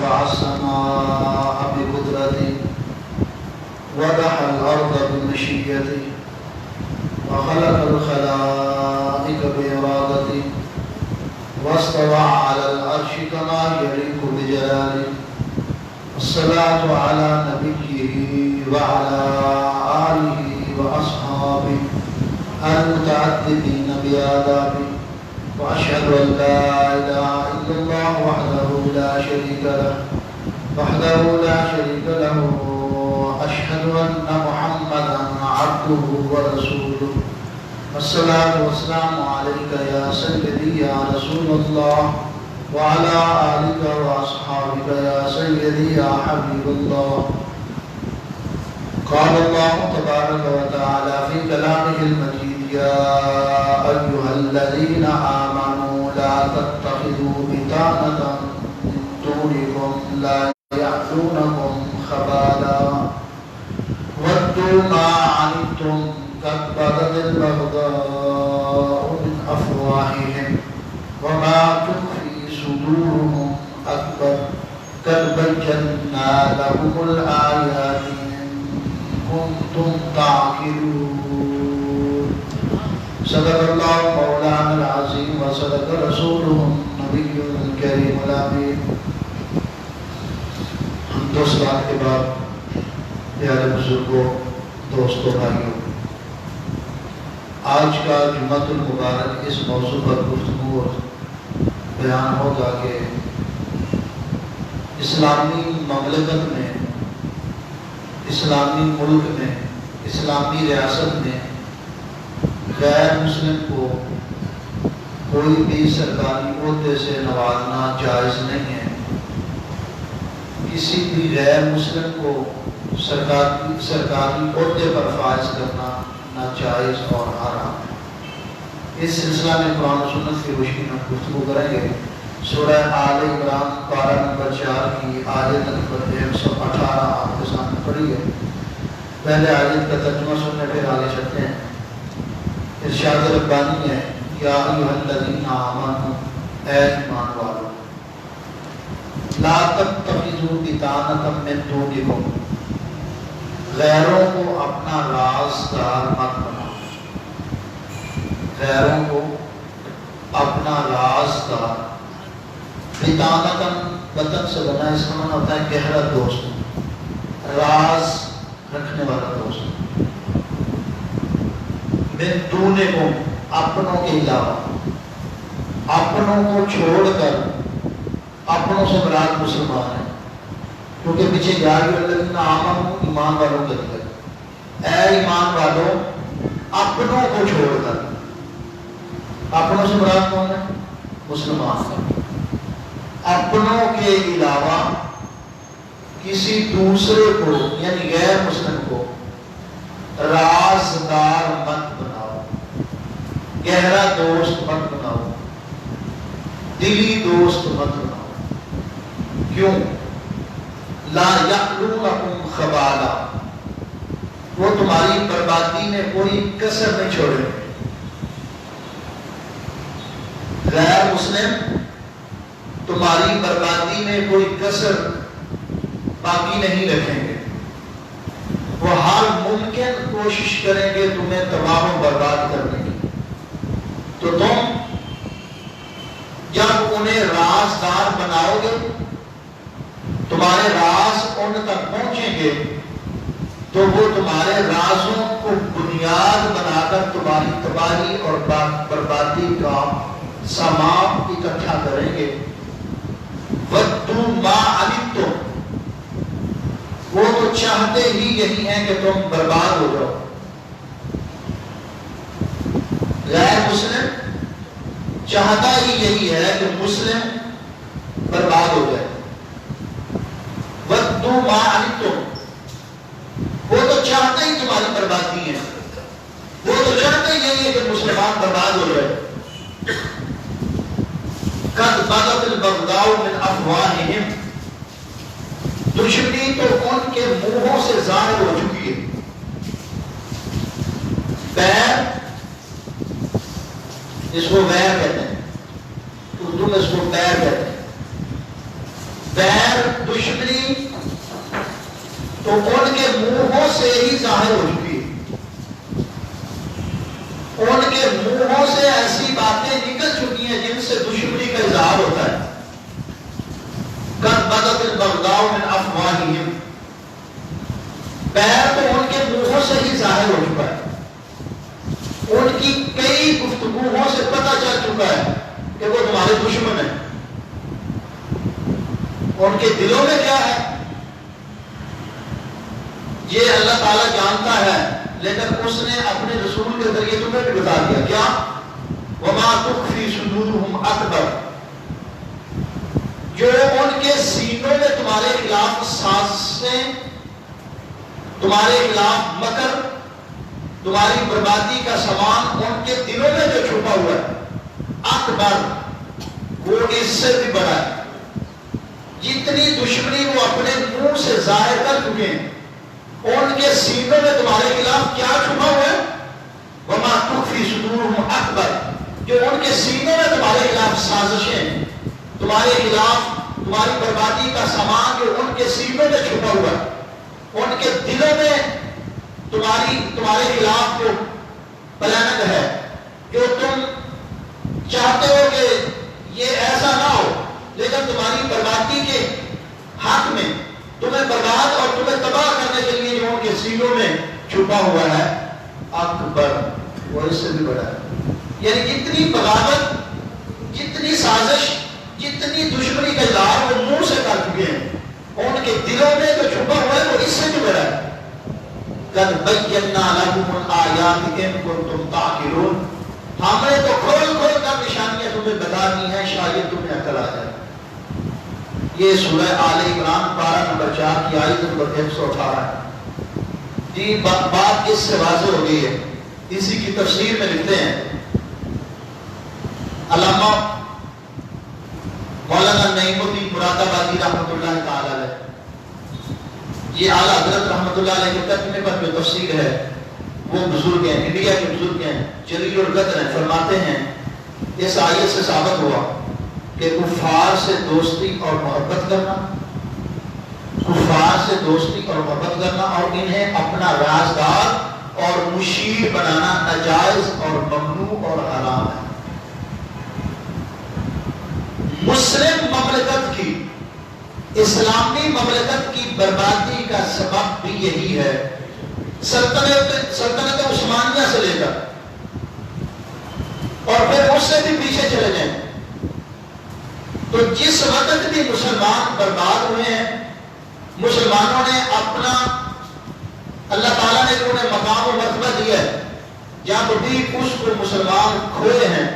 رفع السماء بقدرته ودحى الأرض بمشيته وخلق الخلائق بإرادته واستوى على العرش كما يليق بجلاله. الصلاة على نبيه وعلى آله وأصحابه المتعددين بآدابه. وأشهد أن لا إله إلا الله وحده لا شريك له أشهد أن محمدا عبده ورسوله. والصلاة والسلام عليك يا سيدي يا رسول الله وعلى آلك وأصحابك يا سيدي يا حبيب الله. قال الله تبارك وتعالى في كلامه المجيد: يا أيها الذين آمنوا لا تتخذوا بطانة من دونكم لا يأتونكم خبالا ودوا ما عنتم قد بدت البغضاء من أفواههم وما تخفي صدورهم أكبر قد بينا لهم الآيات إن كنتم تعقلون. صدق الله مولانا العظيم وصدق رسوله النبي الكريم الأمين. دو سلام کے بعد پیارے بزرگوں، دوستوں، بھائیوں، آج کا جمعۃ المبارک اس موضوع پر گفتگو اور بیان ہوگا کہ اسلامی مملکت میں، اسلامی ملک میں، اسلامی ریاست میں غیر مسلم کو کوئی بھی سرکاری عہدے سے نوازنا جائز نہیں ہے. کسی بھی غیر مسلم کو سرکاری عہدے پر فائز کرنا ناجائز اور حرام ہے. اس سلسلہ میں قرآن و سنت کی روشنی میں گفتگو کریں گے. سورہ آل عمران پارہ نمبر 4 کی آیت نمبر 118 آپ کے سامنے پڑھی ہے. پہلے آیت کا ترجمہ سننے پھر آگے چلتے ہیں. ارشاد ربانی ہے: یا ایھا الذین آمنوا، اے ایمان والو، لا تتخذوا بطانۃ من دونکم، غیروں کو اپنا رازدار مت بناؤ. غیروں کو اپنا رازدار. بطانۃ وطن سے بنا، اس کا معنی ہوتا ہے گہرا دوست، راز رکھنے والا دوست. من دونکم، اپنوں کے علاوہ، اپنوں کو چھوڑ کر. اپنوں سے مراد مسلمان ہیں، کیونکہ پیچھے یا ایھا الذین آمنوا ایمان والوں کے لیے. اے ایمان والوں، اپنوں کو چھوڑ کر. اپنوں سے مراد کون ہے؟ مسلمان. اپنوں کے علاوہ کسی دوسرے کو یعنی غیر مسلم کو رازدار مت بناؤ، گہرا دوست مت بناؤ، دلی دوست مت بناؤ. کیوں؟ لا یألونکم خبالا، وہ تمہاری بربادی میں کوئی کسر نہیں چھوڑیں گے. غیر مسلم تمہاری بربادی میں کوئی کسر باقی نہیں رکھیں گے. وہ ہر ممکن کوشش کریں گے تمہیں تباہ و برباد کرنے کی. تو تم جب انہیں رازدار بناؤ گے، تمہارے راز ان تک پہنچیں گے، تو وہ تمہارے رازوں کو بنیاد بنا کر تمہاری تباہی اور بربادی کا سامان اکٹھا کریں گے. وَدُّوا مَا عَنِتُّمْ، وہ تو چاہتے ہی یہی ہیں کہ تم برباد ہو جاؤ. غیر مسلم چاہتا ہی یہی ہے کہ مسلم برباد ہو جائے. وَدُّوا مَا عَنِتُّمْ، وہ تو چاہتے ہی تمہاری بربادی ہے، وہ تو چاہتے ہی یہی ہے کہ مسلمان برباد ہو جائے. قَدْ بَدَتِ الْبَغْضَاءُ مِنْ أَفْوَاهِهِمْ، دشمنی تو ان کے منہوں سے ظاہر ہو چکی ہے. بیر، اس کو بیر کہتے ہیں، اردو میں اس کو بیر کہتے ہیں. بیر دشمنی تو ان کے منہوں سے ہی ظاہر ہو چکی ہے. ان کے منہوں سے ایسی باتیں نکل چکی ہیں جن سے دشمنی کا اظہار ہوتا ہے. قد بدت البغضاء من افواہہم، بیر تو ان کے منہوں سے ہی ظاہر ہو چکا ہے. ان کی کئی گفتگوؤں سے پتہ چل چکا ہے کہ وہ تمہارے دشمن ہیں. ان کے دلوں میں کیا ہے یہ اللہ تعالیٰ جانتا ہے، لیکن اس نے اپنے رسول کے ذریعے تمہیں بھی بتا دیا. کیا؟ وَمَا تُخْفِي صُدُورُهُمْ أَكْبَرُ، جو ان کے سینوں میں تمہارے خلاف سازشیں، تمہارے خلاف مکر، تمہاری بربادی کا سامان ان کے دلوں میں جو چھپا ہوا ہے، اکبر، وہ اس سے بھی بڑا ہے. جتنی دشمنی وہ اپنے منہ سے ظاہر کر چکے ہیں، ان کے سینوں میں تمہارے خلاف کیا چھپا ہوا ہے؟ وَمَا تُخْفِي صُدُورُهُمْ أَكْبَرُ، جو ان کے سینوں میں تمہارے خلاف سازشیں، تمہارے خلاف تمہاری بربادی کا سامان جو ان کے سینوں میں چھپا ہوا ہے، ان کے دلوں میں تمہارے خلاف جو پلاننگ ہے، جو تم چاہتے ہو کہ یہ ایسا نہ ہو، لیکن تمہاری بربادی کے حق میں تمہیں برباد اور تمہیں تباہ کرنے کے لیے جو ان کے سینوں میں چھپا ہوا ہے، اکبر، وہ اس سے بھی بڑا ہے. یعنی جتنی بغاوت، جتنی سازش، جتنی دشمنی کا اظہار وہ منہ سے کر چکے ہیں، ان کے دلوں میں جو چھپا ہوا ہے وہ اس سے بھی بڑا ہے. قد بینا لکم الآیات ان کنتم تعقلون، ہم نے تو کھول کھول کر نشانیاں تمہیں بتا دی ہیں، شاید تمہیں عقل آ جائے. یہ سورہ آل عمران پارہ نمبر 4 کی آیت نمبر 118 ہے. جی بات اس سے واضح ہو گئی ہے. اسی کی تفسیر میں لکھتے ہیں علامہ مولانا نعیم الدین مراد آبادی رحمۃ اللہ تعالی علیہ، یہ اعلیٰ حضرت رحمۃ اللہ علیہ کے ترجمے پر جو تفسیر ہے، وہ بزرگ ہیں، انڈیا کے بزرگ ہیں، جلیل القدر ہیں. فرماتے ہیں اس آیت سے ثابت ہوا کہ کفار سے دوستی اور محبت کرنا، کفار سے دوستی اور محبت کرنا اور انہیں اپنا رازدار اور مشیر بنانا ناجائز اور ممنوع اور حرام ہے. مسلم مملکت کی، اسلامی مملکت کی بربادی کا سبب بھی یہی ہے. سلطنت عثمانیہ سے لے کر اور پھر اس سے بھی پیچھے چلے جائیں تو جس وقت بھی مسلمان برباد ہوئے ہیں، مسلمانوں نے اپنا، اللہ تعالیٰ نے انہیں مقام و مرتبہ دیا ہے، جب بھی اس کو مسلمان کھوئے ہیں،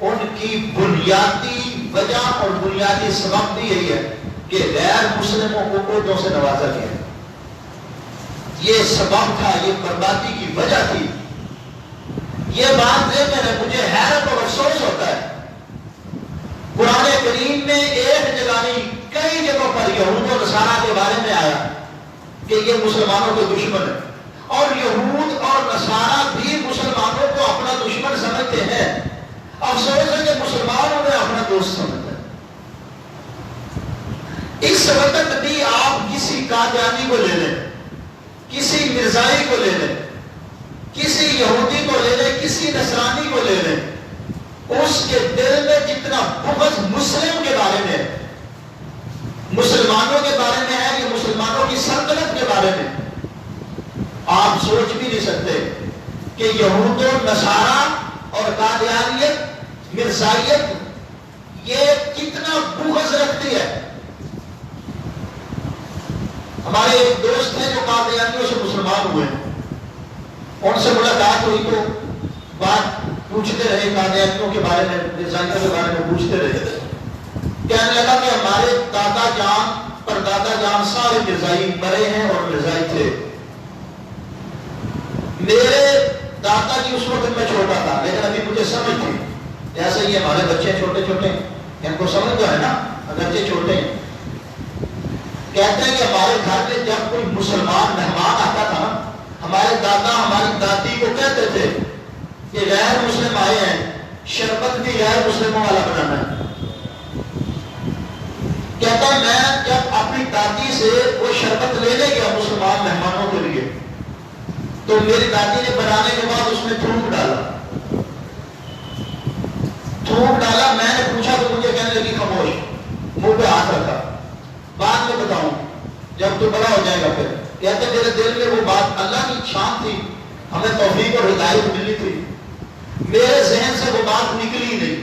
ان کی بنیادی وجہ اور بنیادی سبب بھی یہی ہے کہ غیر مسلموں کو عہدوں سے نوازا گیا. یہ سبب تھا، یہ بربادی کی وجہ تھی. یہ بات ذہن ہے، مجھے حیرت اور افسوس ہوتا ہے، قرآن کریم میں ایک جگہ نہیں کئی جگہوں پر یہود و نصارہ کے بارے میں آیا کہ یہ مسلمانوں کے دشمن ہیں، اور یہود اور نصارہ بھی مسلمانوں کو اپنا دشمن سمجھتے ہیں. افسوس ہے کہ مسلمان انہیں اپنا دوست سمجھتا ہے. اس وقت بھی آپ کسی قادیانی کو لے لیں، کسی مرزائی کو لے لیں، کسی یہودی کو لے لیں، کسی نصرانی کو لے لیں، اس کے دل میں جتنا بغض مسلم کے بارے میں، مسلمانوں کے بارے میں ہے، یہ مسلمانوں کی سلطنت کے بارے میں، آپ سوچ بھی نہیں سکتے کہ یہود و نصارہ اور قادیانیت، مرزائیت یہ کتنا بغض رکھتی ہے. ہمارے ایک دوست ہیں جو قادیانیوں سے مسلمان ہوئے ہیں، ان سے ملاقات ہوئی تو بات پوچھتے رہے، قادیانیوں کے بارے میں، مرزائیوں کے بارے میں پوچھتے رہے. کہنے لگا کہ ہمارے دادا جان پر دادا جان سارے مرزائی مرے ہیں اور مرزائی تھے. میرے دادا جی اس وقت میں چھوٹا تھا، لیکن ابھی مجھے سمجھ تھی، جیسے یہ ہمارے بچے چھوٹے چھوٹے ان کو سمجھ تو ہے نا، اگرچہ چھوٹے ہیں. کہتے ہیں کہ ہمارے گھر میں جب کوئی مسلمان مہمان آتا تھا، ہمارے دادا ہماری دادی کو کہتے تھے کہ غیر مسلم آئے ہیں، شربت بھی غیر مسلموں والا بنانا ہے. کہتے کہتا ہے میں جب اپنی دادی سے وہ شربت لینے گیا مسلمان مہمانوں کے لیے تو میری دادی نے بنانے کے بعد اس میں تھوک ڈالا میں نے پوچھا تو مجھے کہنے لگی خاموش، منہ پہ ہاتھ رکھا، بعد میں بتاؤں جب تو بڑا ہو جائے گا۔ پھر کہتے میرے دل میں وہ بات اللہ کی شان تھی، ہمیں توفیق اور ہدایت ملی تھی، میرے ذہن سے وہ بات نکلی نہیں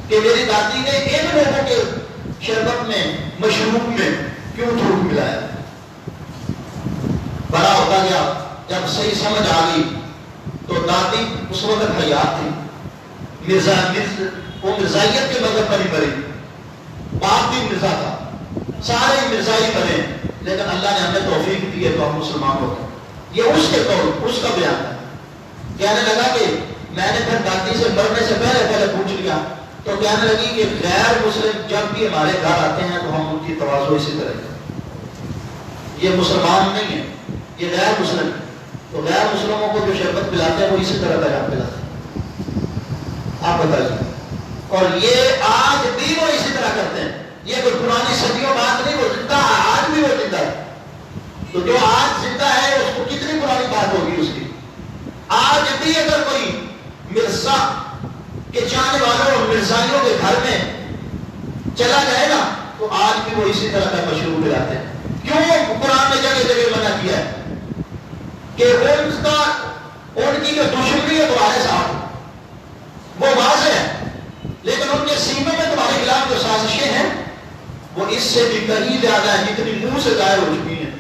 کہ میری دادی نے ان لوگوں کے شربت میں مشروب میں کیوں تھوک ملایا۔ بڑا ہوتا گیا، جب صحیح سمجھ آ گئی تو دادی اس وقت حیات تھی، وہ مرزائیت کے مذہب پر ہی بڑی، باپ بھی مرزا تھا، سارے مرزائی بنے، لیکن اللہ نے ہمیں توفیق دی ہے تو ہم مسلمان ہو گئے۔ یہ اس کے قول، اس کا بیان ہے۔ کہنے لگا کہ میں نے پھر دادی سے مرنے سے پہلے پوچھ لیا تو کہنے لگی کہ غیر مسلم جب بھی ہمارے گھر آتے ہیں تو ہم ان کی تواضع اسی طرح کرتے، یہ مسلمان نہیں ہے، یہ غیر مسلم ہے، تو غیر مسلموں کو جو شربت پلاتے ہیں وہ اسی طرح کا پلاتے ہیں۔ آپ بتائیے، اور یہ آج بھی وہ اسی طرح کرتے ہیں، یہ کوئی پرانی صدیوں بات نہیں، وہ زندہ ہے، آج بھی وہ زندہ ہے۔ تو جو آج زندہ ہے اس کو کتنی پرانی بات ہوگی اس کی۔ آج بھی اگر کوئی مرزا کے جانے والوں اور مرزائیوں کے گھر میں چلا جائے گا تو آج بھی وہ اسی طرح کا مشروب پلاتے ہیں۔ کیوں قرآن نے جگہ جگہ منع کیا ہے کہ ان کی جو دشمنی ہے تمہارے ساتھ وہ واضح ہے، لیکن ان کے سینوں میں تمہارے خلاف جو سازشیں ہیں وہ اس سے بھی کہیں زیادہ ہے جتنی منہ سے ظاہر ہو چکی ہیں۔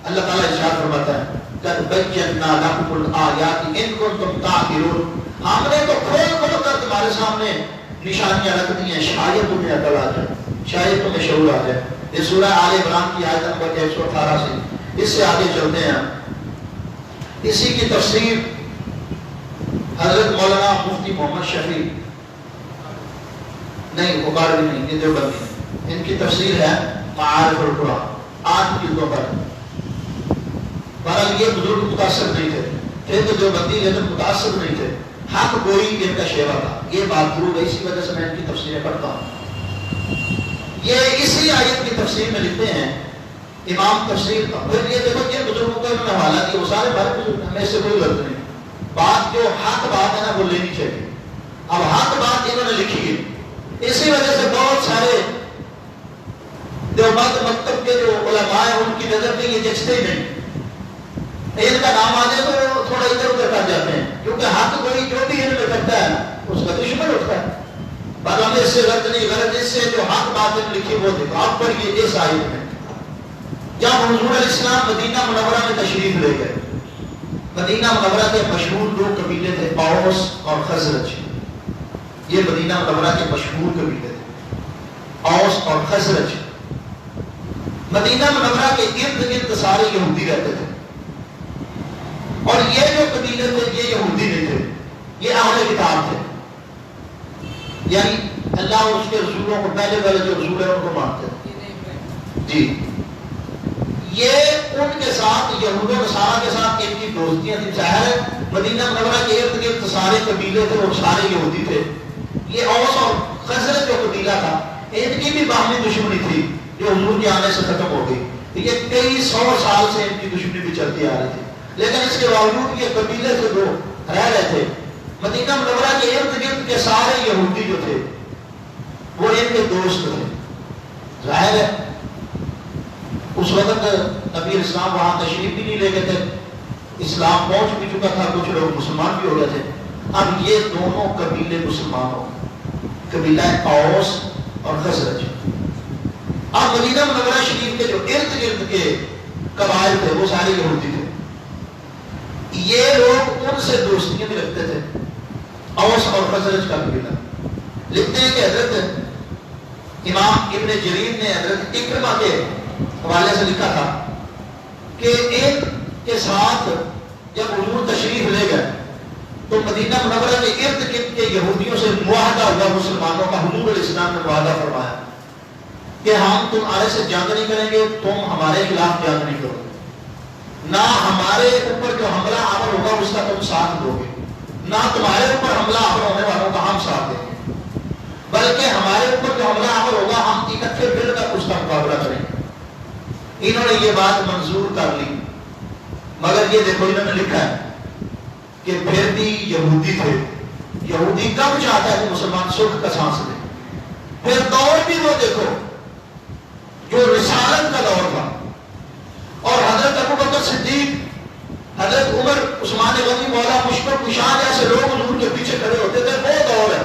اللہ تعالیٰ ارشاد فرماتا ہے قَدْ بَيَّنَّا لَكُمُ الْآيَاتِ إِن كُنتُمْ تَعْقِلُونَ، ہم نے تو کھول کر تمہارے سامنے نشانیاں رکھ دی ہیں، شاید تمہیں عقل آ جائے، شاید تمہیں شعور آ جائے۔ یہ سورہ آل عمران کی آیت نمبر 118 سے اس سے آگے چلتے ہیں۔ اسی کی تفسیر حضرت مولانا مفتی محمد شفیع نہیں، بخاری نہیں، یہ دیوبندی، ان کی تفسیر ہے معارف القرآن، 8 جلدوں پر۔ بہرحال یہ بزرگ متاثر نہیں تھے، تھے تو دیوبندی لیکن متاثر نہیں تھے، حق گوئی ان کا شیوا تھا، یہ بات ضرور ہے، اسی وجہ سے میں ان کی تفسیریں پڑھتا ہوں۔ یہ اسی آیت کی تفسیر میں لکھتے ہیں امام تفسیر کا، پھر یہ دیکھو جن بزرگوں کا انہوں نے حوالہ دیا وہ سارے بڑے بزرگ ہیں، ہمیں سے کوئی غلط نہیں، بات جو حق بات ہے نا وہ لینی چاہیے۔ اب حق بات انہوں نے لکھی ہے، اسی وجہ سے بہت سارے دیوبند مکتب کے جو علماء ہیں ان کی نظر میں یہ جچتے ہی نہیں، ان کا نام آ جائے تو تھوڑا ادھر ادھر کر جاتے ہیں، کیونکہ حق کوئی جو بھی علم کرتا ہے اس کا دشمن ہوتا ہے۔ بات ہمیں اس سے غلط نہیں، غلط اس سے جو حق بات لکھی وہ دیکھو۔ آپ پڑھیے اس آیت میں، جب حضور علیہ السلام مدینہ منورہ میں تشریف لے گئے، مدینہ منورہ کے مشہور دو قبیلے تھے، اوس اور خزرج، یہ مدینہ منورہ کے مشہور قبیلے تھے، اوس اور خزرج۔ مدینہ منورہ کے ارد گرد سارے یہودی رہتے تھے، اور یہ جو قبیلے تھے یہ یہودی نہیں تھے، یہ اہل کتاب تھے، یعنی اللہ اور اس کے رسولوں کو پہلے جو رسول ہے ان کو مانتے تھے جی۔ یہ ان کے ساتھ یہود و نصارہ کے ساتھ ان کی دوستیاں تھی، ظاہر ہے مدینہ منورہ کے ارد گرد سارے قبیلے تھے اور سارے یہودی تھے۔ یہ اوس اور خزرج جو قبیلہ تھا ان کی بھی باہمی دشمنی تھی جو حضور کے آنے سے ختم ہو گئی، یہ کئی 100 سال سے ان کی دشمنی بھی چلتی آ رہی تھی، لیکن اس کے باوجود یہ قبیلے سے دو رہ رہے تھے۔ مدینہ منورہ کے ارد گرد کے سارے یہودی جو تھے وہ ان کے دوست تھے، ظاہر ہے اس وقت نبی اسلام وہاں تشریف بھی نہیں لے گئے تھے، اسلام پہنچ بھی چکا تھا، کچھ لوگ مسلمان بھی ہو گئے تھے۔ اب یہ دونوں قبیلے مسلمان ہو گئے، قبیلہ اوس اور خزرج۔ اب مدینہ منورہ شریف کے جو ارد گرد کے قبائل تھے وہ سارے یہودی تھے، یہ لوگ ان سے دوستیاں بھی رکھتے تھے، اوس اور خزرج کا قبیلہ۔ لکھتے ہیں کہ حضرت امام ابن جریر نے حضرت اکرمہ کے حوالے سے لکھا تھا کہ ان کے ساتھ جب حضور تشریف لے گئے تو مدینہ منورہ کے ارد گرد کے یہودیوں سے معاہدہ ہوا، مسلمانوں کا حضور علیہ السلام نے معاہدہ فرمایا کہ ہم تمہارے سے جنگ نہیں کریں گے، تم ہمارے خلاف جنگ نہیں کرو گے، نہ ہمارے اوپر جو حملہ آور ہوگا اس کا تم ساتھ دو گے، نہ تمہارے اوپر حملہ آور ہونے والوں کا ہم ساتھ دیں گے، بلکہ ہمارے اوپر جو حملہ آور ہوگا ہم اکٹھے مل کر اس کا مقابلہ کریں. انہوں نے یہ بات منظور کر لی، مگر یہ دیکھو انہوں نے لکھا ہے کہ پھر بھی یہودی تھے. یہودی کب چاہتا ہے کہ مسلمان سکھ کا سانس لے. پھر دور بھی وہ دیکھو جو رسالت کا دور تھا، اور حضرت ابو بکر صدیق، حضرت عمر، عثمان غنی، مولا مشفق کشان جیسے لوگ حضور کے پیچھے کھڑے ہوتے تھے. وہ دور ہے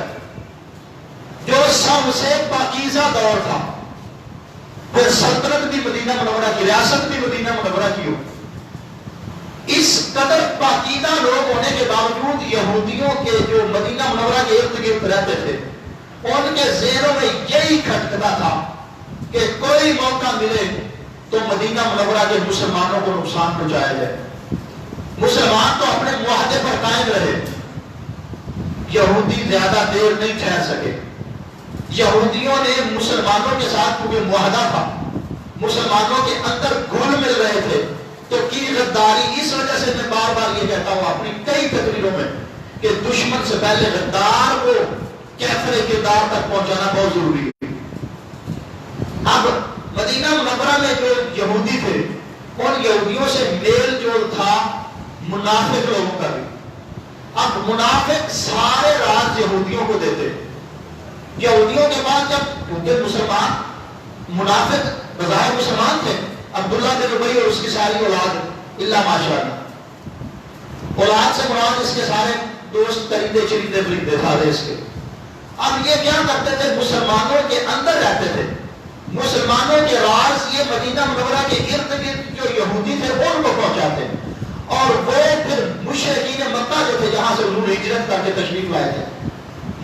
جو سب سے پاکیزہ دور تھا. پھر سلطنت بھی مدینہ منورہ کی، ریاست بھی مدینہ منورہ کی ہو. اس قدر پاکیزہ لوگ ہونے کے باوجود یہودیوں کے جو مدینہ منورہ کے ارد گرد رہتے تھے، ان کے ذہنوں میں یہی کھٹکتا تھا کہ کوئی موقع ملے تو مدینہ منورہ کے مسلمانوں کو نقصان پہنچایا جائے. مسلمان تو اپنے معاہدے پر قائم رہے. یہودی زیادہ دیر نہیں ٹھہر سکے. یہودیوں نے مسلمانوں کے ساتھ کیونکہ معاہدہ تھا، مسلمانوں کے اندر گھل مل رہے تھے، تو کی غداری. اس وجہ سے میں بار بار یہ کہتا ہوں اپنی کئی تقریروں میں کہ دشمن سے پہلے غدار کو کیفر کردار تک پہنچانا بہت ضروری ہے. اب مدینہ منورہ میں جو یہودی تھے، ان یہودیوں سے میل جول تھا منافق لوگوں کا بھی. اب منافق سارے راز یہودیوں کو دیتے. یہودیوں کے بعد جب کیونکہ مسلمان منافق بظاہر مسلمان تھے، عبداللہ بن ابی اور اس کی ساری اولاد الا ماشاءاللہ، اولاد سے مراد اس کے سارے دوست قریبے چریدے فریدے تھے اس کے. اب یہ کیا کرتے تھے؟ مسلمانوں کے اندر رہتے تھے. مسلمانوں کے راز یہ مدینہ منورہ کے ارد گرد جو یہودی تھے ان کو پہنچاتے، اور وہ پھر مشرکین مکہ جو تھے جہاں سے انہوں نے ہجرت کر کے تشریف لائے تھے،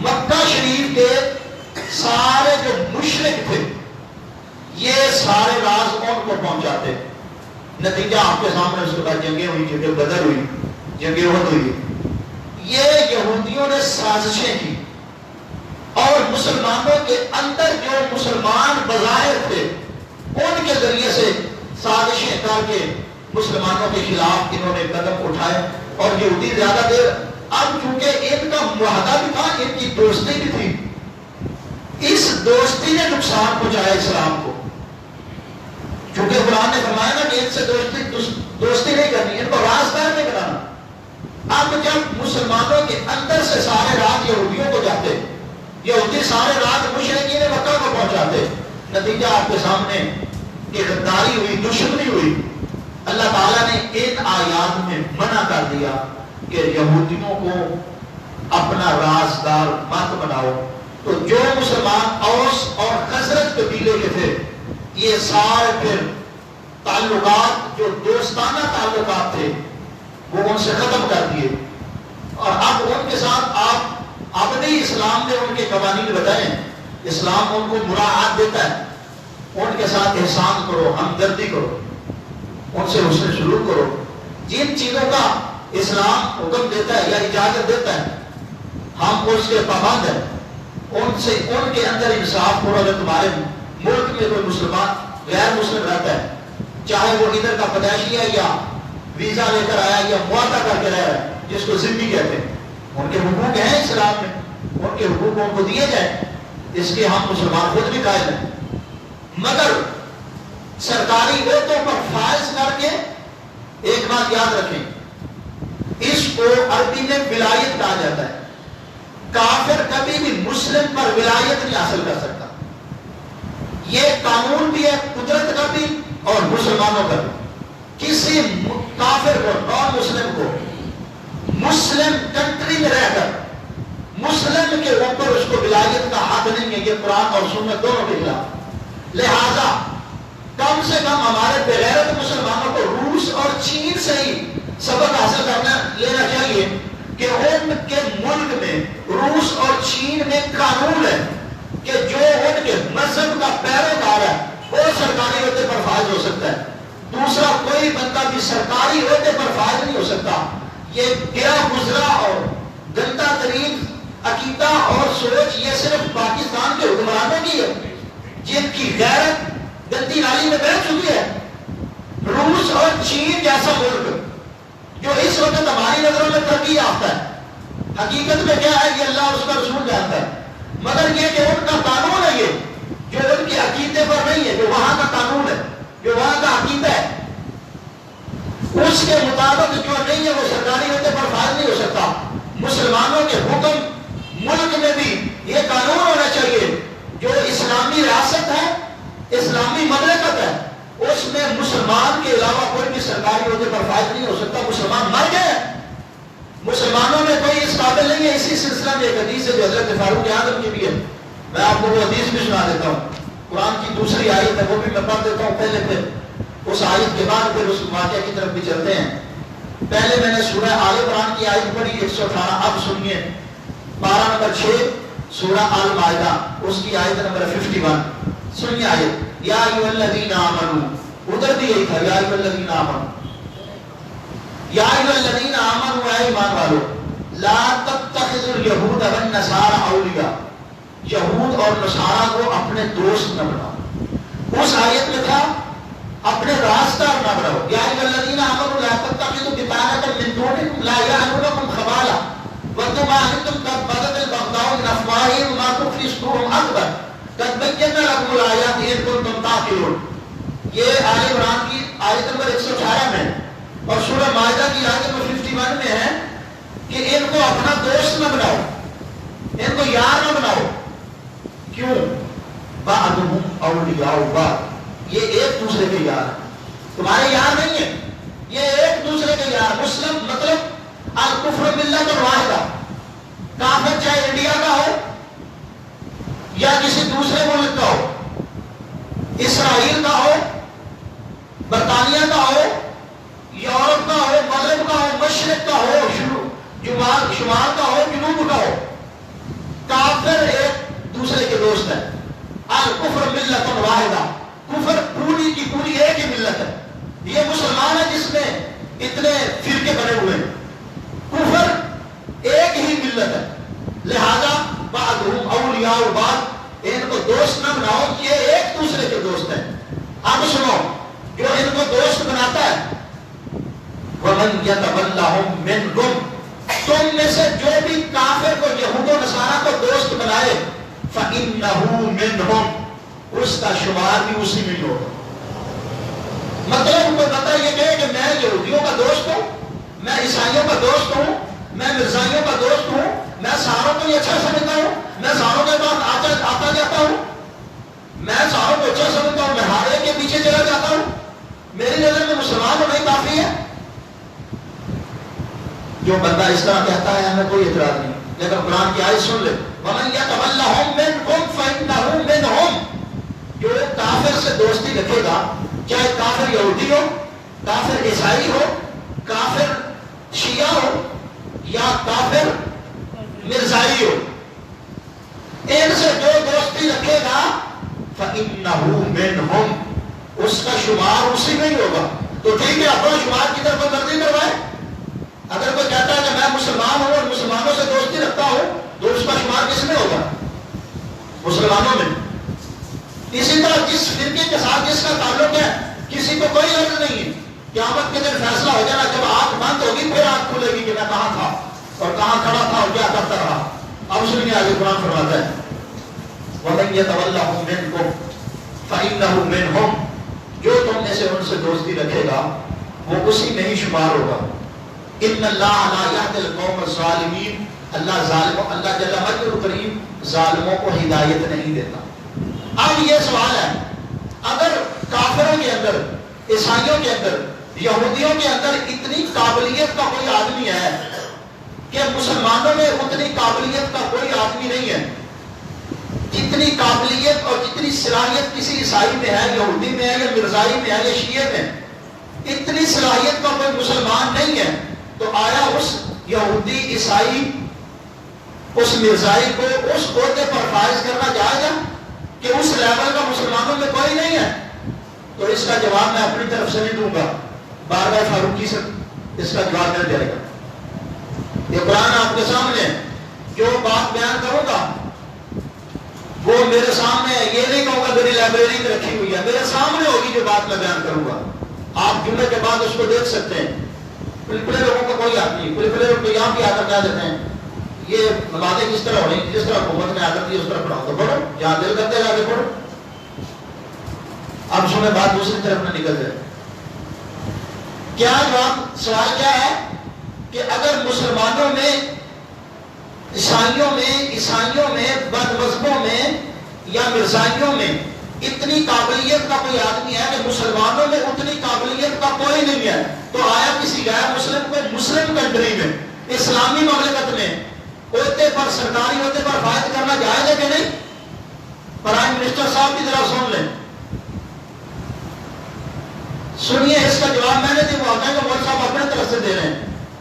مکہ شریف کے سارے جو مشرک تھے یہ سارے راز ان کو پہنچاتے. نتیجہ آپ کے سامنے اس کے بعد جنگیں ہوئی، جنگ بدر ہوئی، جنگ احد ہوئی. یہ یہودیوں نے سازشیں کی اور مسلمانوں کے اندر جو مسلمان بظاہر تھے ان کے ذریعے سے سازشیں کر کے مسلمانوں کے خلاف انہوں نے قدم اٹھائے. اور یہودی زیادہ دیر، اب چونکہ ان کا معاہدہ بھی تھا، ان کی دوستی بھی تھی، اس دوستی نے نقصان پہنچایا اسلام کو. چونکہ قرآن نے فرمایا نا کہ ان سے دوستی نہیں کرنی، ان کو رازدار نہیں بنانا. اب جب مسلمانوں کے اندر سے سارے راز یہودیوں کو جاتے، یہودی سارے راز مشرکین مکہ کو پہنچاتے، نتیجہ آپ کے سامنے کہ غداری ہوئی، دشمنی ہوئی. اللہ تعالیٰ نے ان آیات میں منع کر دیا کہ یہودیوں کو اپنا رازدار مت بناؤ. تو جو مسلمان اوس اور خزرج قبیلے کے تھے یہ سارے پھر تعلقات جو دوستانہ تعلقات تھے وہ ان سے ختم کر دیے، اور اب ان کے ساتھ آپ ابدی اسلام نے ان کے قوانین بتائے. اسلام ان کو مراعات دیتا ہے، ان کے ساتھ احسان کرو، ہمدردی کرو، ان سے حسن سلوک کرو. جن چیزوں کا اسلام حکم دیتا ہے یا اجازت دیتا ہے ہم اس کے پابند ہیں. ان سے ان کے اندر انصاف کرو. اگر تمہارے ملک میں کوئی مسلمان غیر مسلم رہتا ہے، چاہے وہ ادھر کا پیدائشی ہے یا ویزا لے کر آیا یا معاہدہ کر کے رہ رہا ہے، جس کو ذمہ کہتے ہیں، ان کے حقوق ہیں اسلام میں، ان کے حقوق ان کو دیے جائیں. اس کے ہم مسلمان خود بھی قائل ہیں. مگر سرکاری عہدوں پر فائز کر کے ایک بات یاد رکھیں، اس کو عربی میں ولایت کہا جاتا ہے. کافر کبھی بھی مسلم پر ولایت نہیں حاصل کر سکتا. یہ قانون بھی ہے قدرت کا بھی اور مسلمانوں کا بھی. کسی کافر کو، نان مسلم کو، مسلم کنٹری میں رہ کر مسلم کے اوپر اس کو ولایت کا حق نہیں ہے. یہ قرآن اور سنت دونوں کے خلاف. لہذا کم سے کم ہمارے بغیرت مسلمانوں کو روس اور چین سے ہی سبق حاصل لینا چاہیے کہ ان کے ملک میں، روس اور چین میں قانون ہے کہ جو ان کے مذہب کا پیروکار ہے وہ سرکاری عہدے پر فائز ہو سکتا ہے. دوسرا کوئی بندہ بھی سرکاری عہدے پر فائز نہیں ہو سکتا. یہ گرا گزرا اور گندا ترین عقیدہ اور سوچ یہ صرف پاکستان کے حکمرانوں کی ہے جن کی غیرت گندی نالی میں بہہ چکی ہے. روس اور چین جیسا ملک جو اس وقت ہماری نظروں میں ترقی یافتہ ہے، حقیقت میں کیا ہے یہ اللہ اور اس کا رسول جانتا ہے. مگر یہ کہ ان کا قانون ہے یہ جو ان کے عقیدے پر نہیں ہے، جو وہاں کا قانون ہے، جو وہاں کا عقیدہ ہے اس کے مطابق جو نہیں ہے وہ سرکاری عہدے پر فائز نہیں ہو سکتا۔ مسلمانوں کے حکم ملک میں بھی یہ قانون ہونا چاہیے، جو اسلامی ریاست ہے، اسلامی مملکت ہے، اس میں مسلمان کے علاوہ کوئی بھی سرکاری عہدے پر فائز نہیں ہو سکتا۔ مسلمان مر گئے، مسلمانوں میں کوئی اس قابل نہیں ہے۔ اسی سلسلہ میں ایک حدیث ہے جو حضرت فاروق اعظم کی بھی ہے، میں آپ کو وہ حدیث بھی سنا دیتا ہوں۔ قرآن کی دوسری آیت ہے، وہ بھی میں پڑھ دیتا ہوں پہلے، پھر اس آیت کے بعد پھر اس واقعہ کی طرف بھی چلتے ہیں۔ پہلے میں نے سورہ آل عمران کی آیت پڑھی 118، اب سنیے پارہ نمبر 6 سورہ آل مائدہ اس کی آیت نمبر 51۔ سنیے آیت، یا ایھا الذین آمنوا، ادھر بھی یہی تھا یا ایھا الذین آمنوا، یا ایھا الذین آمنوا، اے ایمان والو، لا تتخذوا الیہود والنصارى اولیاء، یہود اور نصارہ کو اپنے دوست نہ بناؤ۔ اس آیت میں تھا اپنے راستدار نہ بناؤ۔ یا ایھا الذین آمنوا لا تتخذوا بطانة من دونکم لا یعلونکم خبالا وَأَنْتُمْ عَلِمْتُمْ قَدْ بَدَتِ الْبَغْضَاءُ مِنْ أَفْوَاهِهِمْ وَمَا تُخْفِي صُدُورُهُمْ أَكْبَرُ قَدْ بَيَّنَّا لَكُمُ الْآيَاتِ إِن كُنتُمْ تَعْقِلُونَ۔ یہ آل عمران کی آیت نمبر 118 میں اور سورہ مائدہ کی آیت نمبر 51 میں ہے کہ ان کو اپنا دوست نہ بناؤ، ان کو یار نہ بناؤ۔ کیوں؟ بَعْضُهُمْ أَوْلِيَاءُ بَعْضٍ، یہ ایک دوسرے کے یار ہیں، تمہارے یار نہیں ہیں، یہ ایک دوسرے کے یار۔ مسلم مطلب الکفر ملت واحدہ، کافر چاہے انڈیا کا ہو یا کسی دوسرے ملک کا ہو، اسرائیل کا ہو، برطانیہ کا ہو، یورپ کا ہو، مغرب کا ہو، مشرق کا ہو، شمال کا ہو، جنوب کا ہو، کافر ایک دوسرے کے دوست ہے۔ الکفر ملت واحدہ، کفر پوری کی پوری ایک ہی ملت ہے۔ یہ مسلمان ہے جس میں اتنے فرقے بنے ہوئے ہیں، کفر ایک ہی ملت ہے، لہذا بعضهم اولیاء بعض، ان کو دوست نہ بناؤ، یہ ایک دوسرے کے دوست ہیں۔ اب سنو، جو ان کو دوست بناتا ہے، وَمَنْ يَتَوَلَّهُمْ مِنْكُمْ، تم میں سے جو بھی کافر کو، یہود و نصارہ کو دوست بنائے، فَإِنَّهُ مِنْهُمْ، اس کا شمار بھی اسی میں ہوگا۔ مطلب کوئی بندہ یہ کہے کہ میں یہودیوں کا دوست ہوں، میں عیسائیوں کا دوست ہوں، میں مرزائیوں کا دوست ہوں، میں ساروں کو یہ اچھا سمجھتا ہوں، میں ساروں کے پاس آتا جاتا ہوں، میں ساروں کو اچھا سمجھتا ہوں، میں ہر ایک کے پیچھے چلا جاتا ہوں، میری نظر میں مسلمان ہونا ہی کافی ہے۔ جو بندہ اس طرح کہتا ہے ہمیں کوئی اعتراض نہیں، لیکن قرآن کی آیت سن لے، وَمَنْ يَتَوَلَّهُمْ مِنْكُمْ فَإِنَّهُ مِنْهُمْ، جو کافر سے دوستی رکھے گا، چاہے کافر یہودی ہو، کافر عیسائی ہو، کافر شیعہ ہو یا کافر مرزائی ہو، ان سے جو دوستی رکھے گا فَإِنَّهُ مِنْهُمْ، اس کا شمار اسی میں ہی ہوگا۔ تو ٹھیک ہے، اپنا شمار کی طرف مرضی کروائے۔ اگر کوئی کہتا ہے کہ میں مسلمان ہوں اور مسلمانوں سے دوستی رکھتا ہوں، تو اس کا شمار کس میں ہوگا؟ مسلمانوں میں۔ اسی طرح جس فرقے کے ساتھ جس کا تعلق ہے، کسی کو کوئی عرض نہیں ہے، قیامت کے دن فیصلہ ہو جانا، جب آنکھ بند ہوگی پھر آنکھ کھلے گی کہ میں کہاں تھا اور کہاں کھڑا تھا اور کیا کرتا رہا۔ اب سنیے آگے قرآن فرماتا ہے، وَمَنْ يَتَوَلَّهُمْ مِنْكُمْ فَإِنَّهُ مِنْهُمْ، جو تم میں سے ان سے دوستی رکھے گا وہ اسی میں ہی شمار ہوگا۔ إِنَّ اللَّهَ لَا يَهْدِي الْقَوْمَ الظَّالِمِينَ، اللہ جل مجدہ الکریم ظالموں کو ہدایت نہیں دیتا۔ اب یہ سوال ہے، اگر کافروں کے اندر، عیسائیوں کے اندر، یہودیوں کے اندر اتنی قابلیت کا کوئی آدمی ہے کہ مسلمانوں میں اتنی قابلیت کا کوئی آدمی نہیں ہے، جتنی قابلیت اور جتنی صلاحیت کسی عیسائی میں ہے، یہودی میں ہے یا مرزائی میں ہے یا شیعہ میں، اتنی صلاحیت کا کوئی مسلمان نہیں ہے، تو آیا اس یہودی عیسائی اس مرزائی کو اس عہدے پر فائز کرنا جائز ہے کہ اس لیول کا مسلمانوں میں کوئی نہیں ہے؟ تو اس کا جواب میں اپنی طرف سے نہیں دوں گا، بارگاہ فاروقی سے اس کا جواب مل جائے گا۔ یہ قرآن آپ کے سامنے جو بات بیان کروں گا وہ میرے سامنے ہے، یہ نہیں کہوں گا میری لائبریری میں رکھی ہوئی ہے، میرے سامنے ہوگی جو بات میں بیان کروں گا، آپ جمعے کے بعد اس کو دیکھ سکتے ہیں۔ پلپلے لوگوں کا کوئی حق نہیں، پلپلے لوگ تو یہاں بھی آ کر کہہ دیتے ہیں یہ نمازیں کس طرح ہو رہی، جس طرح حکومت نے آ کر دی اس طرح پڑھاؤ، تو پڑھو، جہاں دل کرتے جا کے پڑھو، اب سنیں بات دوسری طرف نہ نکل جائے. کیا جواب؟ سوال کیا ہے کہ اگر مسلمانوں میں، عیسائیوں میں، بد مذہبوں میں یا مرزائیوں میں اتنی قابلیت کا کوئی آدمی ہے کہ مسلمانوں میں اتنی قابلیت کا کوئی نہیں ہے، تو آیا کسی غیر مسلم کو مسلم کنٹری میں، اسلامی مملکت میں عہدے پر، سرکاری عہدے پر فائد کرنا جائز ہے کہ نہیں؟ پرائم منسٹر صاحب کی طرف سن لیں، سنیے اس کا جواب. میں نے دی وہ آتا ہے کہ مول صاحب اپنے طرف سے دے رہے ہیں.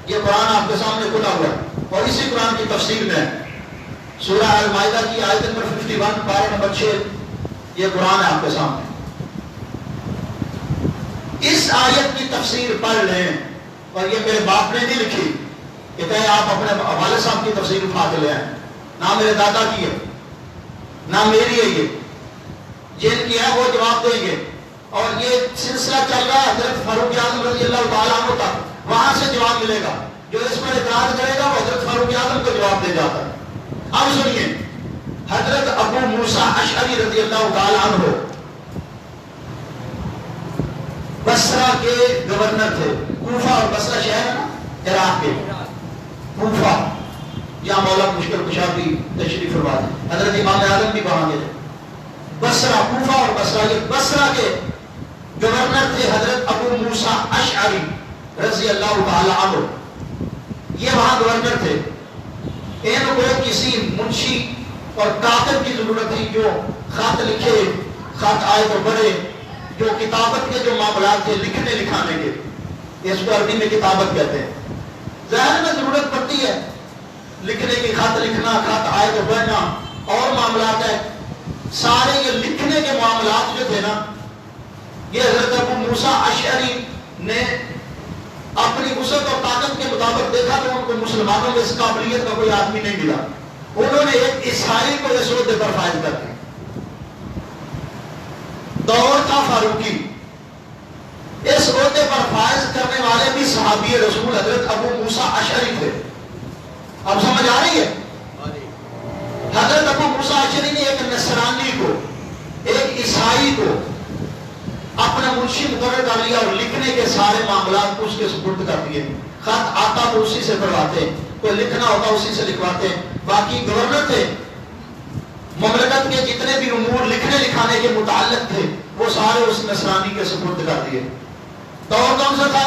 یہ قرآن آپ کے سامنے کھلا ہوا ہے اور اسی قرآن کی تفسیر میں سورہ المائدہ کی آیت نمبر 51 پارہ نمبر 6 یہ قرآن ہے آپ کے سامنے. اس آیت کی تفسیر پڑھ لیں، اور یہ میرے باپ نے نہیں لکھی کہ کہیں آپ اپنے والد صاحب کی تفسیر اٹھا کے لے آئیں، نہ میرے دادا کی ہے نہ میری ہے، یہ جن کی ہے وہ جواب دیں گے. اور یہ سلسلہ چل رہا ہے حضرت فاروق اعظم رضی اللہ تعالیٰ عنہ تک، وہاں سے جواب ملے گا. جو اس پر اعتراض کرے گا وہ حضرت فاروق اعظم کو جواب دے جاتا ہے. اب سنیے، حضرت ابو موسیٰ اشعری رضی اللہ تعالیٰ عنہ بصرہ کے گورنر تھے. کوفہ اور بصرہ شہر ہے نا عراق کے، کوفہ جہاں مولا مشکل کشا بھی تشریف فرما تھے. حضرت امام اعظم بھی وہاں کے تھے. بصرہ، کوفہ اور بصرہ، یہ بصرہ کے گورنر تھے حضرت ابو موسیٰ اشعری رضی اللہ تعالی عنہ. یہ وہاں گورنر تھے. ان کو کسی منشی اور کاتب کی ضرورت تھی جو خط لکھے، خط آئے تو بڑھے، جو کتابت کے جو معاملات تھے لکھنے لکھانے کے، اس کو عربی میں کتابت کہتے ہیں. ظاہر میں ضرورت پڑتی ہے لکھنے کی، خط لکھنا، خط آئے تو بڑھنا اور معاملات ہے. سارے یہ لکھنے کے معاملات جو تھے نا، یہ حضرت ابو موسیٰ اشعری نے اپنی وسعت اور طاقت کے مطابق دیکھا تو ان کو مسلمانوں میں اس قابلیت کا کوئی آدمی نہیں ملا. انہوں نے ایک عیسائی کو اس عہدے پر فائز کر دیا. دور تھا فاروقی، اس عہدے پر فائز کرنے والے بھی صحابی رسول حضرت ابو موسیٰ اشعری تھے. اب سمجھ آ رہی ہے؟ حضرت ابو موسیٰ اشعری نے ایک نصرانی کو، ایک عیسائی کو اپنا منشی مقرر کر لیا اور لکھنے کے سارے معاملات کو اس کے سپرد کر دیے. خط آتا تو اسی سے پڑھواتے، کوئی لکھنا ہوتا اسی سے لکھواتے. باقی گورنر تھے، مملکت کے جتنے بھی امور لکھنے لکھانے کے متعلق تھے وہ سارے اس نصرانی کے سپرد کر دیے. دور کون سا تھا؟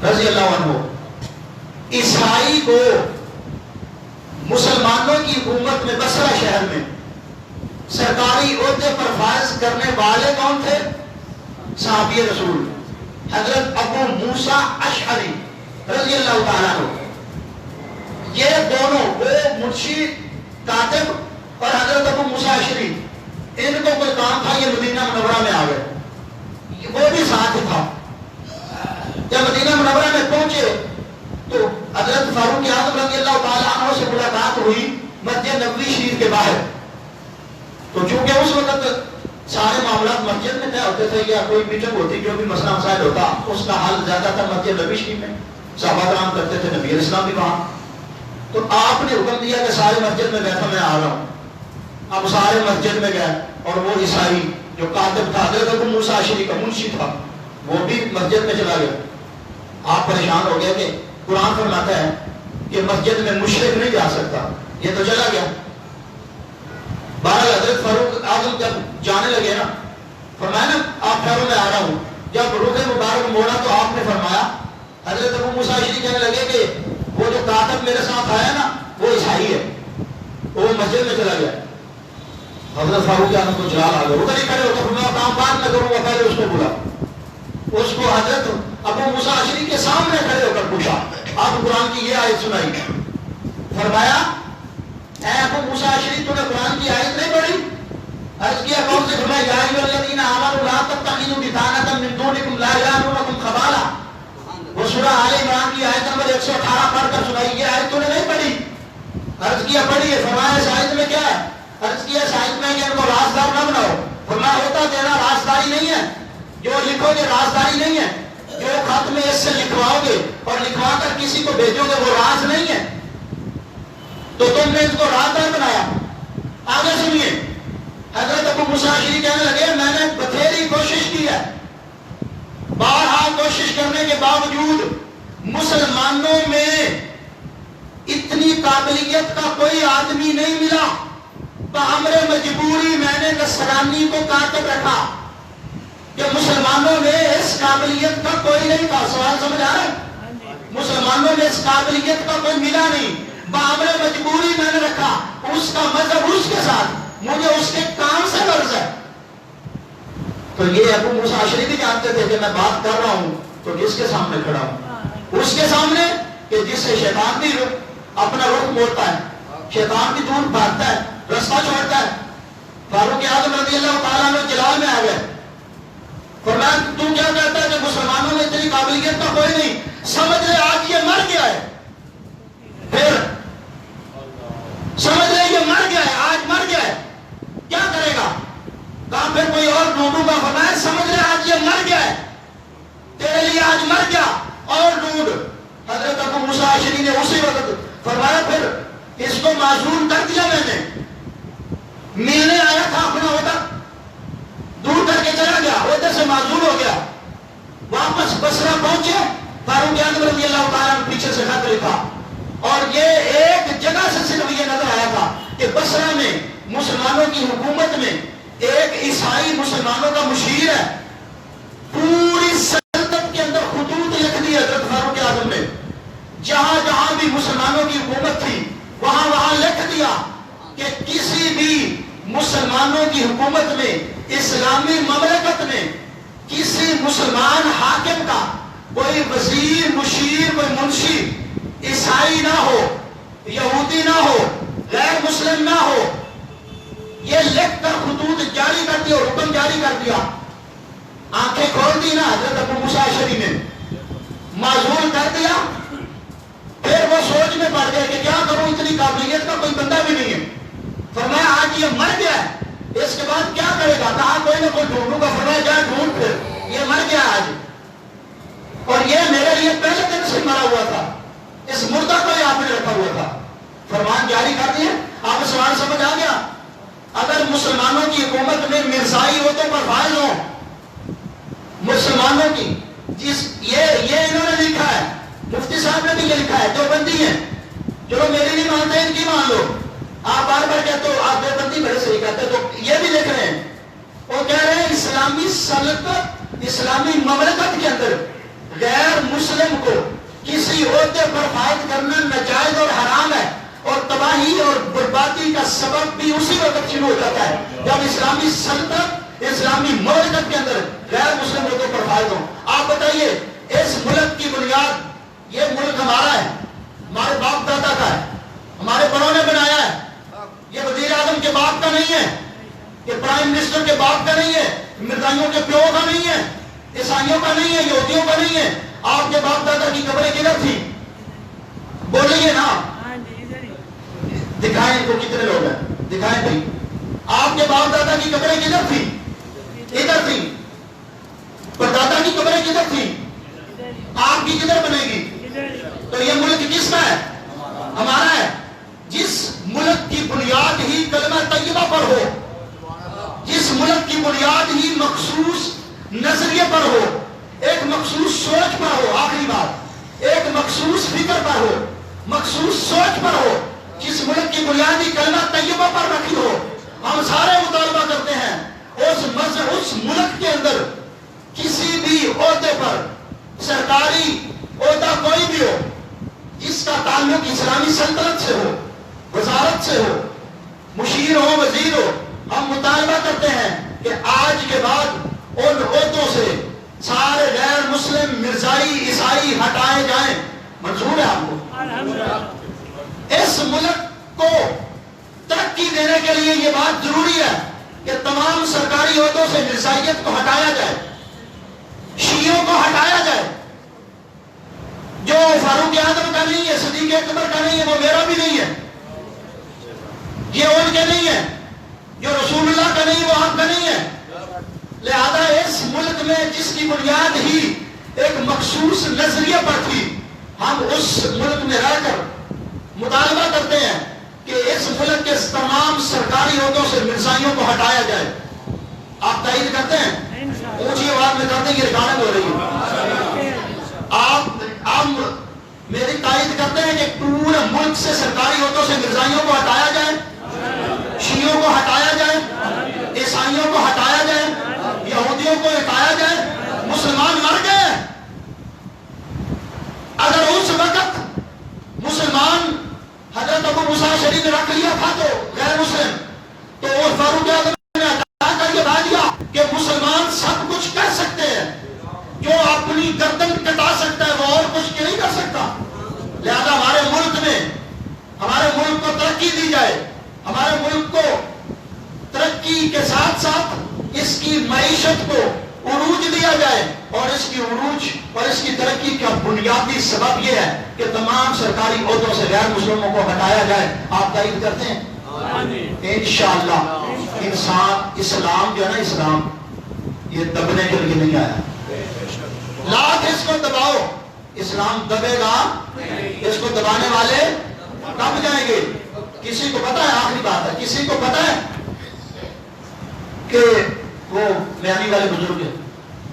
رضی اللہ عنہ. عیسائی کو مسلمانوں کی حکومت میں بصرہ شہر میں سرکاری عہدے پر فائز کرنے والے کون تھے؟ صحابی رسول حضرت ابو موسیٰ اشعری رضی اللہ تعالیٰ عنہ. یہ دونوں، وہ منشی کاتب اور حضرت ابو موسیٰ اشعری، ان کو کوئی کام تھا، یہ مدینہ منورہ میں آ گئے. وہ بھی ساتھ تھا. جب مدینہ منورہ میں پہنچے تو حضرت فاروق اعظم رضی اللہ تعالیٰ عنہ سے ملاقات ہوئی مسجد نبوی شریف کے باہر. تو چونکہ اس وقت سارے معاملات مسجد میں طے ہوتے تھے، یا کوئی میٹنگ ہوتی، جو بھی مسئلہ مسائل ہوتا اس کا حل زیادہ تر مسجد نبوی شریف میں صحابہ کرام کرتے تھے، نبی اسلام بھی وہاں. تو آپ نے حکم دیا کہ سارے مسجد میں بیٹھا، میں آ رہا ہوں. اب سارے مسجد میں گئے اور وہ عیسائی جو کاتب تھا حضرت ابو موسیٰ اشعری کا منشی تھا وہ بھی مسجد میں چلا گیا. آپ پریشان ہو گئے کہ قرآن فرماتا ہے کہ مسجد میں مشرک نہیں جا سکتا، یہ تو چلا گیا. بہرحال حضرت فاروق اعظم جب جانے لگے نا، فرمایا نا آپ ٹھہرو میں آ رہا ہوں. جب رخ مبارک موڑا تو آپ نے فرمایا، حضرت ابو موسیٰ اشعری کہنے لگے کہ وہ جو کاتب میرے ساتھ آیا نا وہ عیسائی ہے، وہ مسجد میں چلا گیا. حضرت فاروق اعظم کو جلال آ گیا، ادھر ہی کھڑے ہوتے، میں کام بعد میں کروں گا، پہلے اس کو بولا. اس کو حضرت ابو موسیٰ اشعری کے سامنے کھڑے ہو کر پوچھا. آپ قرآن کی یہ آیت سنائی، فرمایا اے ابو موسیٰ اشعری تو نے قرآن کی آیت نہیں پڑھی؟ عرض کیا کون سے؟ فرمایا یا ایھا الذین آمنوا لا تتخذوا بطانۃ من دونکم لا یألونکم خبالا. وہ سورہ آل عمران کی آیت نمبر 118 پڑھ کر سنائی. یہ آیت تو نے نہیں پڑھی؟ عرض کیا پڑھی ہے. فرمایا اس آیت میں کیا ہے؟ عرض کیا اس آیت میں کہ ان کو رازدار نہ بناؤ. فرمایا ہوتا تیرا رازداری نہیں ہے، جو لکھو گے رازداری نہیں ہے، جو خط میں اس سے لکھواؤ گے اور لکھوا کر کسی کو بھیجو گے وہ راز نہیں ہے، تو تم نے اس کو رازدار بنایا. آگے سنیے، حضرت ابو موسیٰ اشعری کہنے لگے میں نے بتھیری کوشش کی ہے، بارہا کوشش کرنے کے باوجود مسلمانوں میں اتنی قابلیت کا کوئی آدمی نہیں ملا، بہمر مجبوری میں نے نصرانی کو کاتب رکھا کہ مسلمانوں میں اس قابلیت کا کوئی نہیں تھا۔ سوال سمجھ آ رہا ہے؟ مسلمانوں میں اس قابلیت کا کوئی ملا نہیں، بہمر مجبوری میں نے رکھا، اس کا مذہب اس کے ساتھ، مجھے اس کے کام سے غرض ہے۔ تو یہ ابو موسیٰ اشعری بھی جانتے تھے کہ میں بات کر رہا ہوں تو کس کے سامنے کھڑا ہوں؟ اس کے سامنے کہ جس سے شیطان بھی اپنا رخ موڑتا ہے، شیطان بھی دور بھاگتا ہے، رستہ چھوڑتا ہے۔ فاروق اعظم رضی اللہ تعالیٰ عنہ جلال میں آ گئے، فرمایا تو کیا کہتا ہے کہ مسلمانوں میں اتنی قابلیت کا کوئی نہیں، سمجھ لے آج یہ مر گیا ہے، پھر سمجھ لے یہ مر گیا ہے، آج مر گیا ہے، کیا کرے گا؟ کہا پھر کوئی اور ڈھونڈوں گا۔ فرمایا سمجھ لے آج یہ مر گیا ہے، تیرے لیے آج مر گیا، اور ڈھونڈ۔ حضرت ابو موسیٰ اشعری نے اسی وقت فرمایا پھر اس کو معذور کر دیا میں نے، ملنے آیا تھا اپنا عہدہ دور کر کے چلا گیا، عہدے سے معذور ہو گیا، واپس بصرہ پہنچے، فاروق اعظم رضی اللہ تعالیٰ نے پیچھے سے خط لکھا، اور یہ ایک جگہ سے صرف یہ نظر آیا تھا کہ بصرہ میں مسلمانوں کی حکومت میں ایک عیسائی مسلمانوں کا مشیر ہے، پوری سلطنت کے اندر خطوط لکھ دی حضرت فاروق اعظم نے، جہاں جہاں بھی مسلمانوں کی حکومت تھی وہاں وہاں لکھ دیا کہ کسی بھی مسلمانوں کی حکومت میں، اسلامی مملکت میں کسی مسلمان حاکم کا کوئی وزیر، مشیر، کوئی منشی عیسائی نہ ہو، یہودی نہ ہو، غیر مسلم نہ ہو۔ یہ لکھ کر خطوط جاری کر دیا، حکم جاری کر دیا۔ آنکھیں کھول دی نا حضرت ابو موسیٰ اشعری نے، معذور کر دیا۔ پھر وہ سوچ میں پڑ گئے کہ کیا کروں، اتنی قابلیت کا کوئی بندہ بھی نہیں ہے۔ فرمایا آج یہ مر گیا ہے، اس کے بعد کیا کرے گا؟ کہا کوئی نہ کوئی ڈھونڈوں گا۔ فرمایا جا ڈھونڈ، پھر یہ مر گیا آج، اور یہ میرے لیے پہلے دن سے مرا ہوا تھا، اس مردہ کو آپ نے رکھا ہوا تھا۔ فرمان جاری کر دیے۔ آپ سوال سمجھ آ گیا؟ اگر مسلمانوں کی حکومت میں مرزائی عہدوں پر فائز ہوں، مسلمانوں کی یہ انہوں نے لکھا ہے، مفتی صاحب نے بھی یہ لکھا ہے، دیوبندی ہیں، چلو میری نہیں مانتے ان کی مان لو، آپ بار بار کہتے ہو آپ دیوبندی بڑے صحیح کہتے، تو یہ بھی لکھ رہے ہیں، وہ کہہ رہے ہیں اسلامی سلطنت، اسلامی مملکت کے اندر غیر مسلم کو کسی عہدے پر فائز کرنا ناجائز اور حرام ہے، اور تباہی اور بربادی کا سبب بھی اسی وقت شروع ہو جاتا ہے جب اسلامی سلطنت، اسلامی مملکت کے اندر غیر مسلم عہدوں پر فائز ہوں۔ آپ بتائیے اس ملک کی بنیاد، یہ ملک ہمارا ہے، ہمارے باپ دادا کا ہے، ہمارے بڑوں نے بنایا ہے، یہ وزیر اعظم کے باپ کا نہیں ہے، یہ پرائم منسٹر کے باپ کا نہیں ہے، مرزائیوں کے پیو کا نہیں ہے، عیسائیوں کا نہیں ہے، یہودیوں کا نہیں ہے۔ آپ کے باپ دادا کی قبریں کدھر تھی؟ بولیے نا، دکھائیں ان کو کتنے لوگ ہیں، دکھائیں بھائی۔ آپ کے باپ دادا کی قبریں کدھر تھی؟ ادھر تھی۔ پردادا کی قبریں کدھر تھی؟ آپ کی کدھر بنے گی؟ تو یہ ملک کس کا ہے؟ ہمارا ہے۔ جس ملک کی بنیاد ہی کلمہ طیبہ پر ہو، جس ملک کی بنیاد ہی مخصوص نظریے پر ہو، ایک مخصوص سوچ پر ہو، آخری بات، ایک مخصوص فکر پر ہو، مخصوص سوچ پر ہو، جس ملک کی بنیادی کلمہ طیبہ پر رکھی ہو، ہم سارے مطالبہ کرتے ہیں اس ملک کے اندر کسی بھی عہدے پر، سرکاری عہدہ کوئی بھی ہو، جس کا تعلق اسلامی سلطنت سے ہو، وزارت سے ہو، مشیر ہو، وزیر ہو، ہم مطالبہ کرتے ہیں کہ آج کے بعد ان عہدوں سے سارے غیر مسلم، مرزائی، عیسائی ہٹائے جائیں۔ منظور ہے آپ کو؟ اس ملک کو ترقی دینے کے لیے یہ بات ضروری ہے کہ تمام سرکاری عہدوں سے مرزائیت کو ہٹایا جائے، شیعوں کو ہٹایا جائے۔ جو فاروق اعظم کا نہیں ہے، صدیق اکبر کا نہیں ہے، وہ میرا بھی نہیں ہے، یہ ان کے نہیں ہے، جو رسول اللہ کا نہیں وہ آپ کا نہیں ہے۔ لہذا اس ملک میں جس کی بنیاد ہی ایک مخصوص نظریے پر تھی، ہم اس ملک میں رہ کر مطالبہ کرتے ہیں کہ اس ملک کے تمام سرکاری عہدوں سے مرزائیوں کو ہٹایا جائے. آپ تائید کرتے ہیں؟ اونچی آواز میں کرتے ہیں، یہ ریکارڈنگ ہو رہی ہے. آپ میری تائید کرتے ہیں کہ پورے ملک سے سرکاری عہدوں سے مرزائیوں کو ہٹایا جائے، شیعوں کو ہٹایا جائے، عیسائیوں کو ہٹایا جائے، یہودیوں کو ہٹایا جائے. مسلمان مر گئے. اگر اس وقت مسلمان حضرت ابو موسیٰ شریف نے رکھ لیا تھا تو غیر مسلم، تو وہ فاروق اعظم نے ہٹا کر کے بتا دیا کہ مسلمان سب کچھ کر سکتے ہیں، جو اپنی گردن کٹا سکتا ہے وہ اور کچھ نہیں کر سکتا. لہذا ہمارے ملک میں ہمارے ملک کو ترقی دی جائے، ہمارے ملک کو ترقی کے ساتھ ساتھ اس کی معیشت کو عروج دیا جائے، اور اس کی عروج اور اس کی ترقی کا بنیادی سبب یہ ہے کہ تمام سرکاری عہدوں سے غیر مسلموں کو ہٹایا جائے. آپ تائید کرتے ہیں؟ انشاءاللہ. انسان اسلام جو ہے نا، اسلام یہ دبنے کے لیے نہیں آیا. لاکھ اس کو دباؤ، اسلام دبے گا. اس کو دبانے والے دب جائیں گے. کسی کو پتا ہے، آخری بات ہے، کسی کو پتا ہے کہ وہ میانی والے بزرگ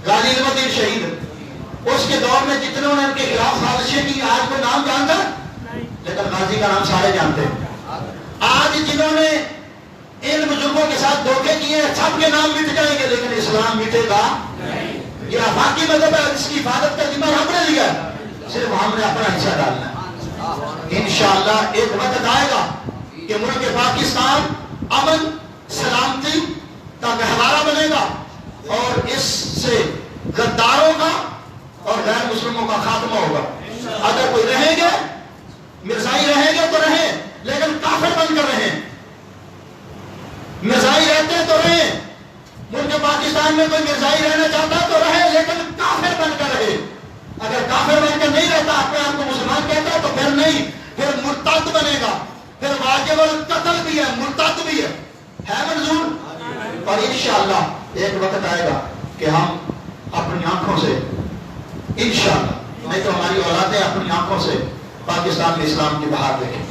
غازی علم الدین شہید، اس کے دور میں جتنوں نے ان کے خلاف سازشیں کی، آج کوئی نام جانتا؟ لیکن غازی کا نام سارے جانتے ہیں. آج جنہوں نے ان بزرگوں کے ساتھ دھوکے کیے ہیں، سب کے نام مٹ جائیں گے، لیکن اسلام مٹے گا. یہ آفاقی مذہب ہے، اس کی حفاظت کا ذمہ ہم نے لیا ہے، صرف ہم نے اپنا حصہ ڈالنا ہے. انشاءاللہ ایک وقت آئے گا کہ ملک پاکستان امن سلامتی کا گہوارہ بنے گا، اور اس سے غداروں کا اور غیر مسلموں کا خاتمہ ہوگا. اگر کوئی رہیں گے، مرزائی رہیں گے تو رہیں، لیکن کافر بن کر رہیں. مرزائی رہتے ہیں تو رہیں. ملک پاکستان میں کوئی مرزائی رہنا چاہتا ہے تو رہے، لیکن کافر بن کر رہے. اگر کافر بن کر نہیں رہتا، اپنے آپ کو مسلمان کہتا ہے، تو پھر نہیں، پھر مرتد بنے گا. پھر واجب القتل بھی ہے، مرتد بھی ہے منظور. اور انشاءاللہ ایک وقت آئے گا کہ ہم اپنی آنکھوں سے، انشاءاللہ نہیں تو ہماری اولادیں اپنی آنکھوں سے پاکستان میں اسلام کی بہار دیکھیں.